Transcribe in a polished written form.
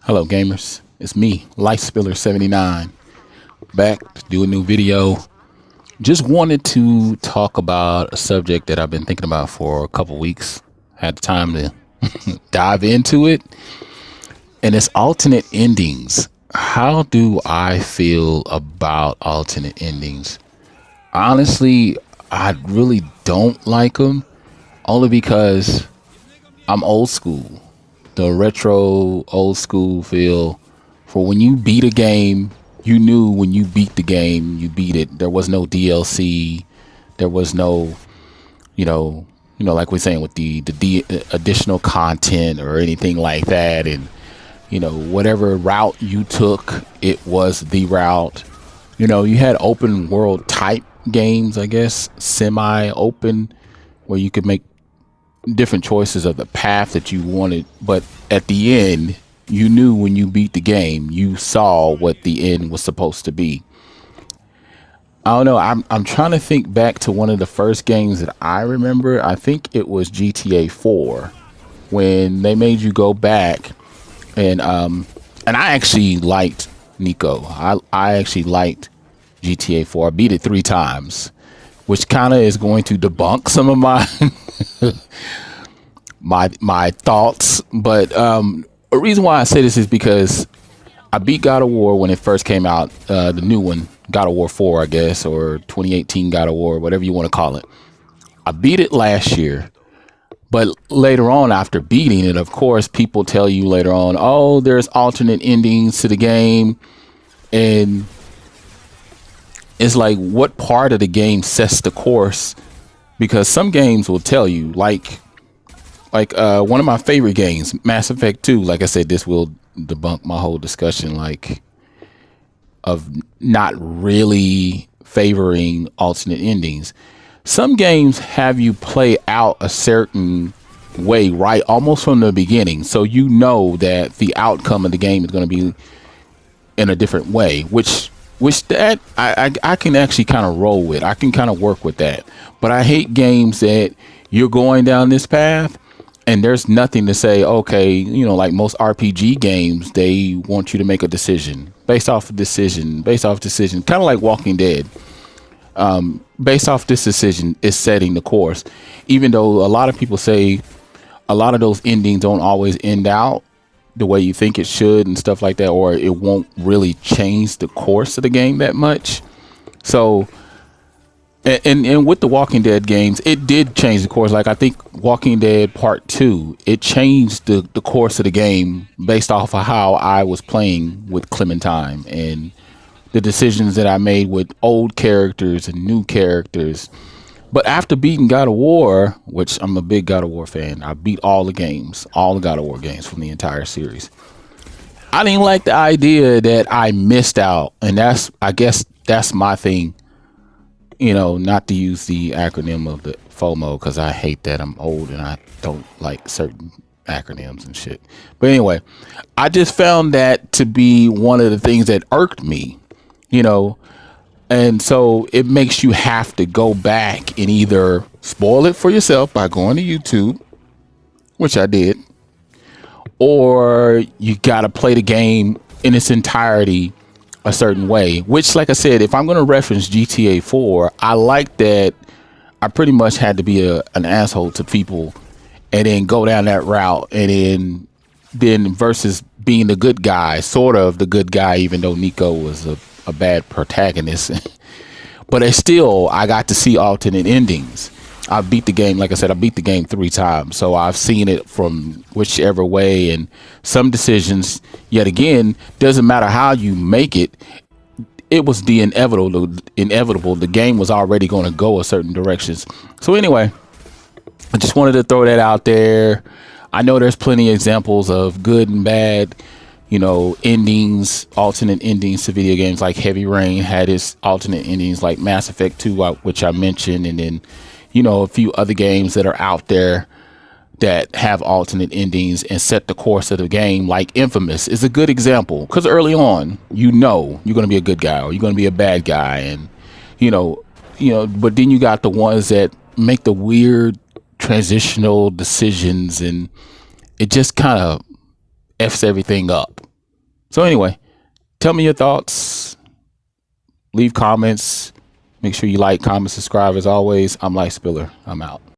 Hello gamers, it's me, LifeSpiller79, back to do a new video. Just wanted to talk about a subject that I've been thinking about for a couple weeks. Had time to dive into it, and it's alternate endings. How do I feel about alternate endings? Honestly, I really don't like them, only because I'm old school. The retro old school feel for when you beat a game, you knew when you beat the game, you beat it. There was no DLC. There was no, like we're saying with the additional content or anything like that. And, whatever route you took, it was the route. You had open world type games, I guess, semi open, where you could make different choices of the path that you wanted, but at the end you knew when you beat the game, you saw what the end was supposed to be. I don't know, I'm trying to think back to one of the first games that I remember. I think it was GTA 4, when they made you go back and I actually liked Nico. I actually liked GTA 4. I beat it 3 times, which kind of is going to debunk some of my my thoughts. But a reason why I say this is because I beat God of War when it first came out, the new one, God of War 4, I guess, or 2018 God of War, whatever you want to call it. I beat it last year, but later on, after beating it, of course, people tell you later on, oh, there's alternate endings to the game, and it's like, what part of the game sets the course? Because some games will tell you, like one of my favorite games, Mass Effect 2. Like I said, this will debunk my whole discussion, like, of not really favoring alternate endings. Some games have you play out a certain way, right, almost from the beginning, so you know that the outcome of the game is going to be in a different way, which that I can actually kind of roll with. I can kind of work with that. But I hate games that you're going down this path and there's nothing to say, okay, like most RPG games, they want you to make a decision based off decision, kind of like Walking Dead. Based off this decision is setting the course, even though a lot of people say a lot of those endings don't always end out the way you think it should and stuff like that, or it won't really change the course of the game that much. So and with the Walking Dead games, it did change the course. Like, I think Walking Dead Part 2, it changed the course of the game based off of how I was playing with Clementine and the decisions that I made with old characters and new characters. But after beating God of War, which I'm a big God of War fan, I beat all the God of War games from the entire series. I didn't like the idea that I missed out. And I guess that's my thing. Not to use the acronym of the FOMO, because I hate that. I'm old and I don't like certain acronyms and shit. But anyway, I just found that to be one of the things that irked me, and so it makes you have to go back and either spoil it for yourself by going to YouTube, which I did, or you got to play the game in its entirety a certain way, which, like I said, if I'm going to reference GTA 4, I like that I pretty much had to be an asshole to people and then go down that route, and then versus being the good guy, sort of the good guy, even though Nico was a bad protagonist. But I got to see alternate endings. I beat the game, like I said, I beat the game 3 times, so I've seen it from whichever way, and some decisions, yet again, doesn't matter how you make it, it was the inevitable. The game was already going to go a certain directions. So anyway, I just wanted to throw that out there. I know there's plenty of examples of good and bad, endings, alternate endings to video games. Like Heavy Rain had its alternate endings, like Mass Effect 2, which I mentioned, and then a few other games that are out there that have alternate endings and set the course of the game. Like Infamous is a good example, because early on, you're going to be a good guy or you're going to be a bad guy, and but then you got the ones that make the weird transitional decisions, and it just kind of F's everything up. So anyway, tell me your thoughts. Leave comments. Make sure you like, comment, subscribe. As always, I'm Life Spiller. I'm out.